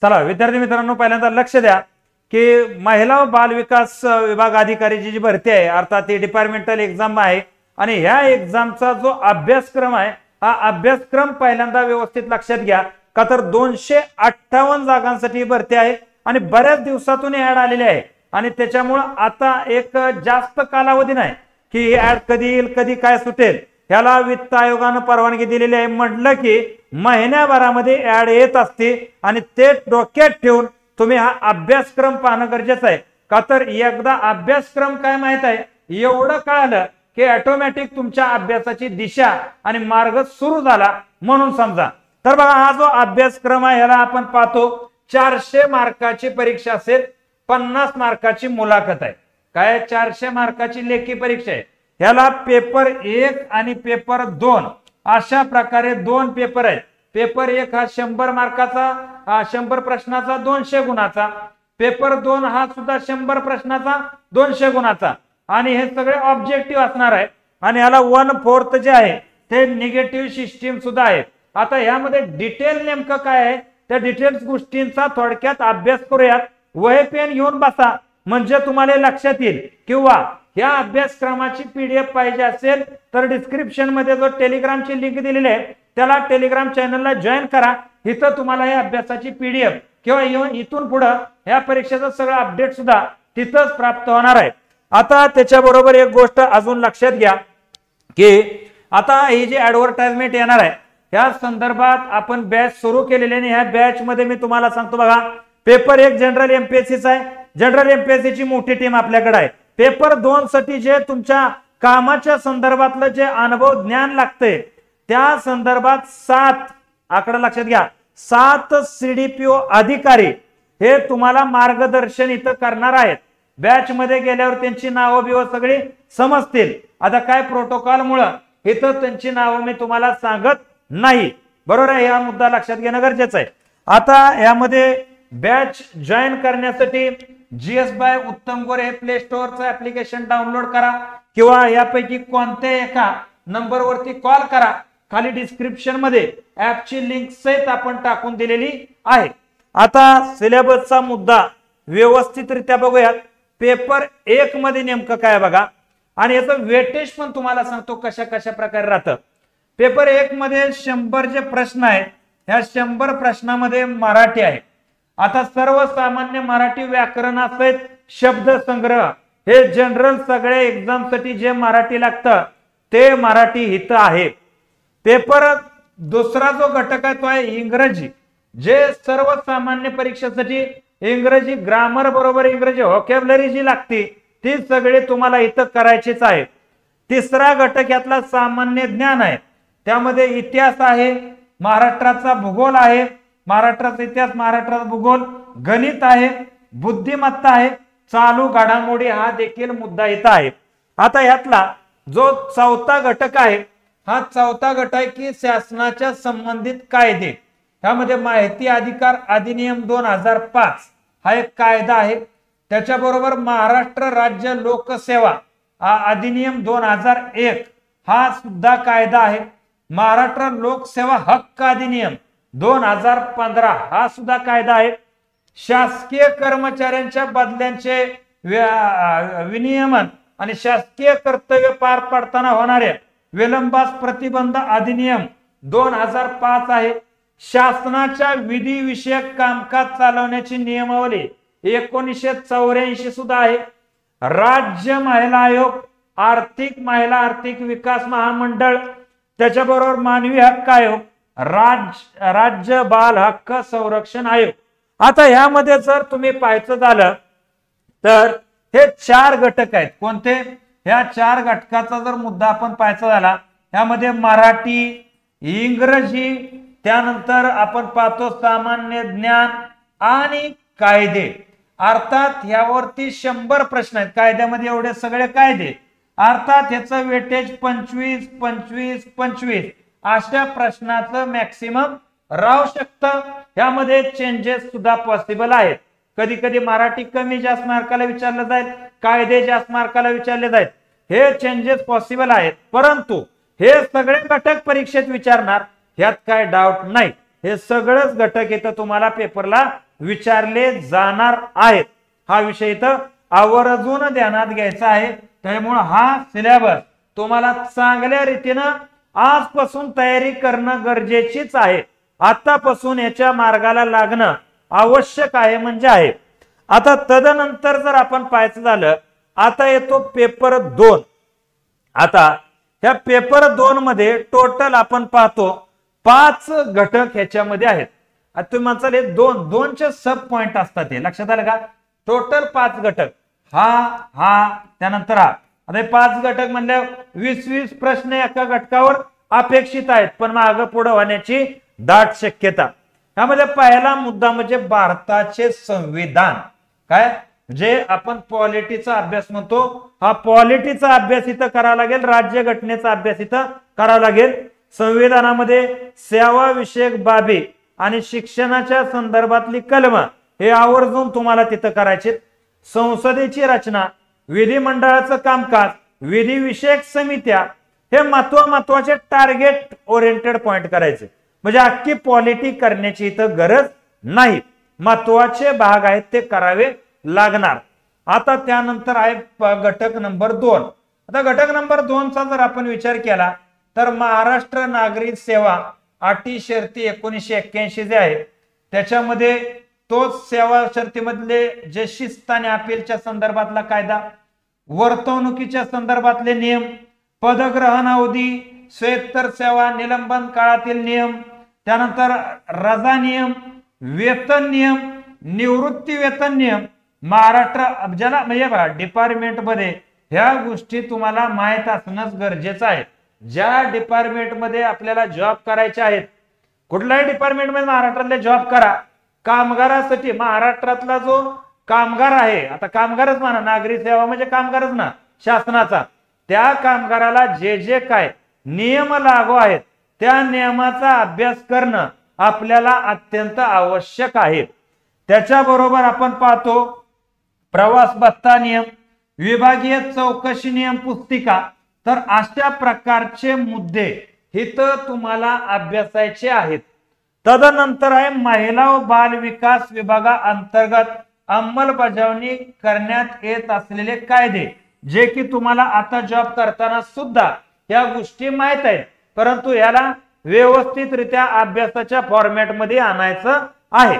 चला विद्यार्थी मित्रांनो, पहिल्यांदा लक्ष द्या की महिला व बाल विकास विभाग अधिकारीची जी भरती आहे अर्थात ही डिपार्टमेंटल एक्झाम आहे आणि ह्या एक्झामचा जो अभ्यासक्रम आहे हा अभ्यासक्रम पहिल्यांदा व्यवस्थित लक्षात घ्या का तर 258 जागांसाठी भरती आहे आणि बऱ्याच दिवसातून ऍड आलेली आहे आणि त्याच्यामुळे आता एक जास्त कालावधी नाही की ऍड कधी येईल कधी काय सुटेल, ह्याला वित्त आयोगानं परवानगी दिलेली आहे. म्हटलं की महिन्याभरामध्ये ऍड येत असते आणि ते डोक्यात ठेवून तुम्ही हा अभ्यासक्रम पाहणं गरजेचं आहे का तर एकदा अभ्यासक्रम काय माहित आहे एवढं कळालं की ऑटोमॅटिक तुमच्या अभ्यासाची दिशा आणि मार्ग सुरू झाला म्हणून समजा. तर बघा हा जो अभ्यासक्रम आहे ह्याला आपण पाहतो 400 मार्काची परीक्षा असेल, 50 मार्काची मुलाखत आहे. काय 400 मार्काची लेखी परीक्षा आहे. ह्याला पेपर 1 आणि पेपर 2 अशा प्रकारे 2 पेपर आहेत. पेपर 1 हा 100 मार्काचा 100 प्रश्नाचा 200 गुणाचा, पेपर 2 हा सुद्धा 100 प्रश्नाचा 200 गुणाचा आणि हे सगळे ऑब्जेक्टिव्ह असणार आहे आणि याला 1/4 जे आहे ते निगेटिव्ह सिस्टीम सुद्धा आहे. आता यामध्ये डिटेल नेमकं काय आहे त्या डिटेल्स गोष्टींचा थोडक्यात अभ्यास करूयात. वही पेन घेऊन बसा म्हणजे तुम्हाला लक्षात येईल. किंवा या अभ्यासक्रमाची पीडीएफ पाहिजे असेल तर डिस्क्रिप्शन मध्ये जो टेलिग्रामची लिंक दिलेली आहे त्याला टेलिग्राम चॅनलला जॉईन करा. इथं तुम्हाला या अभ्यासाची पीडीएफ किंवा इथून पुढे या परीक्षेचं सगळं अपडेट सुद्धा तिथंच प्राप्त होणार आहे. आता त्याच्याबरोबर एक गोष्ट अजून लक्षात घ्या की आता ही जी ऍडव्हर्टाइजमेंट येणार आहे या संदर्भात आपण बॅच सुरू केलेली आणि ह्या बॅच मध्ये मी तुम्हाला सांगतो बघा पेपर 1 जनरल एमपीएससीचा आहे. जनरल एमपीएससीची मोठी टीम आपल्याकडे आहे. पेपर 2 साठी जे तुमच्या कामाच्या संदर्भातलं जे अनुभव ज्ञान लागतंय त्या संदर्भात 7 आकडा लक्षात घ्या 7 सीडीपीओ अधिकारी हे तुम्हाला मार्गदर्शन इथं करणार आहेत. बॅच मध्ये गेल्यावर त्यांची नावं बिव सगळी समजतील. आता काय प्रोटोकॉल मुळे इथं त्यांची नावं मी तुम्हाला सांगत नाही, बरोबर आहे. हा मुद्दा लक्षात घेणं गरजेचं आहे. आता यामध्ये बॅच जॉईन करण्यासाठी जीएस बाय उत्तम गोरे हे प्ले स्टोअरचं ऍप्लिकेशन डाउनलोड करा किंवा यापैकी कोणत्या एका नंबरवरती कॉल करा. खाली डिस्क्रिप्शन मध्ये ऍपची लिंक सहित आपण टाकून दिलेली आहे. आता सिलेबसचा मुद्दा व्यवस्थितरित्या बघूयात. पेपर 1 मध्ये नेमकं काय बघा आणि याचं वेटेज पण तुम्हाला सांगतो कशा कशा प्रकारे राहतं. पेपर 1 मध्ये 100 जे प्रश्न आहेत ह्या 100 प्रश्नामध्ये मराठी आहे. आता सर्वसामान्य मराठी व्याकरणासहित शब्द संग्रह हे जनरल सगळ्या एक्झाम साठी जे मराठी लागतं ते मराठी इथं आहे. पेपर दुसरा जो घटक आहे तो आहे इंग्रजी, जे सर्वसामान्य परीक्षेसाठी इंग्रजी ग्रामर बरोबर इंग्रजी व्होकॅब्युलरी जी लागते ती सगळे तुम्हाला इथं करायचीच आहे. तिसरा घटक यातला सामान्य ज्ञान आहे. त्यामध्ये इतिहास आहे, महाराष्ट्राचा भूगोल आहे, महाराष्ट्राचा इतिहास महाराष्ट्राचा भूगोल, गणित आहे, बुद्धिमत्ता आहे, चालू घडामोडी हा देखील मुद्दा इथं आहे. आता यातला जो 4था घटक आहे हा 4था घटक आहे की शासनाच्या संबंधित कायदे. त्यामध्ये माहिती अधिकार अधिनियम 2005 हा एक कायदा आहे. त्याच्याबरोबर महाराष्ट्र राज्य लोकसेवा अधिनियम 2001 हा सुद्धा कायदा आहे. महाराष्ट्र लोकसेवा हक्क अधिनियम 2015 हा सुद्धा कायदा आहे. शासकीय कर्मचाऱ्यांच्या बदल्यांचे विनियमन आणि शासकीय कर्तव्य पार पाडताना होणाऱ्या विलंबास प्रतिबंध अधिनियम 2005 आहे. शासनाच्या विधी विषयक कामकाज चालवण्याची नियमावली 1984 सुद्धा आहे. राज्य महिला आयोग, महिला आर्थिक विकास महामंडळ, त्याच्याबरोबर मानवी हक्क आयोग, राज्य बाल हक्क संरक्षण आयोग. आता ह्यामध्ये जर तुम्ही पाहायचं झालं तर हे 4 घटक आहेत. कोणते? ह्या 4 घटकाचा जर मुद्दा आपण पाहायचा झाला ह्यामध्ये मराठी, इंग्रजी, त्यानंतर आपण पाहतो सामान्य ज्ञान आणि कायदे. अर्थात यावरती 100 प्रश्न आहेत. कायद्यामध्ये एवढे सगळे कायदे अर्थात ह्याचं वेटेज 25 25 25 अशा प्रश्नाचं मॅक्सिमम राहू शकतं. यामध्ये चेंजेस सुद्धा पॉसिबल आहेत. कधी कधी मराठी कमी जास्त मार्काला विचारलं जाईल, कायदे जास्त मार्काला विचारले जाईल. हे चेंजेस पॉसिबल आहेत, परंतु हे सगळे घटक परीक्षेत विचारणार ह्यात काय डाऊट नाही. हे सगळेच घटक इथं तुम्हाला पेपरला विचारले जाणार आहेत। हा विषय इथं आवर्जून ध्यानात घ्यायचा आहे। त्यामुळे हा सिलेबस तुम्हाला चांगल्या रीतीनं आजपासून तयारी करणं गरजेचीच आहे। आतापासून याच्या मार्गाला लागणं आवश्यक आहे म्हणजे आहे। आता तदनंतर जर आपण पाहायचं झालं, आता येतो पेपर 2। आता ह्या पेपर 2 मध्ये टोटल आपण पाहतो 5 घटक ह्याच्यामध्ये आहेत। आता तुम्ही म्हणाल हे 2चे सब पॉइंट असतात, हे लक्षात आलं का? टोटल 5 घटक, हा त्यानंतर हा। आता 5 घटक म्हणजे 20 प्रश्न एका घटकावर अपेक्षित आहेत, पण मागे पुढे होण्याची दाट शक्यता। यामध्ये पहिला मुद्दा म्हणजे भारताचे संविधान। काय जे आपण पॉलिटीचा अभ्यास म्हणतो, हा पॉलिटीचा अभ्यास इथं करावा लागेल, राज्यघटनेचा अभ्यास इथं करावा लागेल। संविधानामध्ये सेवा विषयक बाबी आणि शिक्षणाच्या संदर्भातली कलम हे आवर्जून तुम्हाला तिथं करायचे। संसदेची रचना, विधिमंडळाचं कामकाज, विधी विषयक समित्या, हे महत्वाचे टार्गेट ओरिएंटेड पॉइंट करायचे, म्हणजे अख्खी पॉलिटी करण्याची इथं गरज नाही। महत्वाचे भाग आहेत ते करावे लागणार। आता त्यानंतर आहे घटक नंबर 2। आता घटक नंबर 2 चा जर आपण विचार केला तर महाराष्ट्र नागरिक सेवा अटी शर्ती 1981 जे आहे त्याच्यामध्ये तोच सेवा शर्तीमधले जे शिस्त आणि अपीलच्या संदर्भातला कायदा, वर्तवणुकीच्या संदर्भातले नियम, पदग्रहण अवधी, स्वेत्तर सेवा, निलंबन काळातील नियम, त्यानंतर रजा नियम, वेतन नियम, निवृत्ती वेतन नियम, महाराष्ट्र ज्याला म्हणजे बघा डिपार्टमेंट मध्ये ह्या गोष्टी तुम्हाला माहित असणं गरजेचं आहे। ज्या डिपार्टमेंट मध्ये आपल्याला जॉब करायचे आहेत, कुठल्याही डिपार्टमेंट मध्ये महाराष्ट्रातले जॉब करा, कामगारासाठी महाराष्ट्रातला जो कामगार आहे, आता कामगारच म्हणा, नागरी सेवा म्हणजे कामगारच ना शासनाचा, त्या कामगाराला जे जे काय नियम लागू आहेत त्या नियमाचा अभ्यास करणं आपल्याला अत्यंत आवश्यक आहे। त्याच्याबरोबर आपण पाहतो प्रवास भत्ता नियम, विभागीय चौकशी नियम पुस्तिका, तर अशा प्रकारचे मुद्दे इथं तुम्हाला अभ्यासायचे आहेत। तदनंतर आहे महिला व बाल विकास विभागाअंतर्गत अंमलबजावणी करण्यात येत असलेले कायदे, जे की तुम्हाला आता जॉब करताना सुद्धा या गोष्टी माहित आहेत, परंतु याला व्यवस्थितरित्या अभ्यासाच्या फॉर्मॅट मध्ये आणायचं आहे।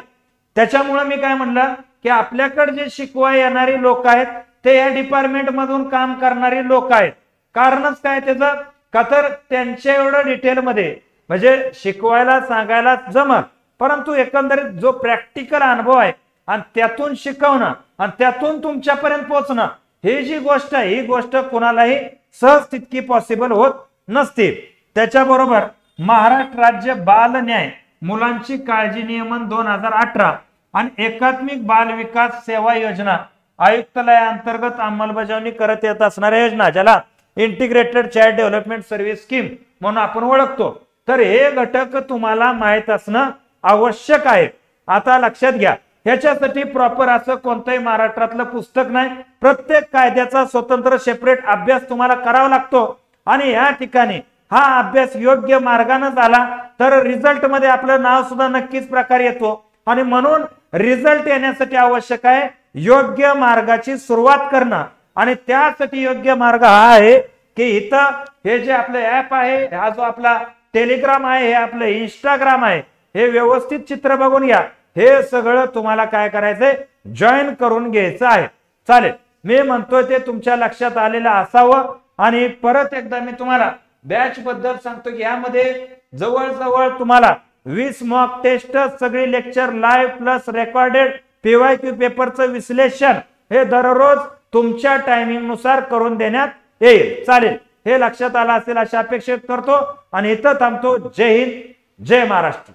त्याच्यामुळे मी काय म्हणलं की आपल्याकडे जे शिकवा येणारी लोक आहेत ते या डिपार्टमेंट मधून काम करणारी लोक आहेत। कारणच काय त्याचं का तर त्यांच्या एवढं डिटेल मध्ये म्हणजे शिकवायला सांगायला जमत, परंतु एकंदरीत जो प्रॅक्टिकल अनुभव आहे आणि त्यातून शिकवणं आणि त्यातून तुमच्यापर्यंत पोहोचणं, ही जी गोष्ट आहे ही गोष्ट कोणालाही सहज तितकी पॉसिबल होत नसते। त्याच्याबरोबर महाराष्ट्र राज्य बाल न्याय मुलांची काळजी नियमन 2018 आणि एकात्मिक बाल विकास सेवा योजना आयुक्तालयाअंतर्गत अंमलबजावणी करत येत असणाऱ्या योजना, ज्याला integrated child development service scheme म्हणून आपण ओळखतो, तर हे घटक तुम्हाला माहित असणं आवश्यक आहे। आता लक्षात घ्या, ह्याच्यासाठी प्रॉपर असं कोणतंही महाराष्ट्रातलं पुस्तक नाही, प्रत्येक कायद्याचा स्वतंत्र सेपरेट अभ्यास तुम्हाला करावा लागतो आणि या ठिकाणी हा अभ्यास योग्य मार्गाने झाला तर रिझल्ट मध्ये आपलं नाव सुद्धा नक्कीच प्रकारे येतो। आणि म्हणून रिझल्ट येण्यासाठी आवश्यक आहे योग्य मार्गाची सुरुवात करणं, आणि त्यासाठी योग्य मार्ग हा आहे की इथं हे जे आपलं ऍप आहे, हा जो आपला टेलिग्राम आहे, हे आपलं इंस्टाग्राम आहे, हे व्यवस्थित चित्र बघून घ्या। हे सगळं तुम्हाला काय करायचंय, जॉईन करून घ्यायचं आहे। चालेल, मी म्हणतोय ते तुमच्या लक्षात आलेलं असावं। आणि परत एकदा मी तुम्हाला बॅच बद्दल सांगतो की यामध्ये जवळजवळ तुम्हाला 20 मॉक टेस्ट, सगळी lecture live plus recorded, PYQ पेपरचं विश्लेषण हे दररोज तुमच्या टायमिंग नुसार करून देण्यात येईल। चालेल, हे लक्षात आलं असेल अशी अपेक्षा करतो आणि इथं थांबतो। जय हिंद, जय महाराष्ट्र।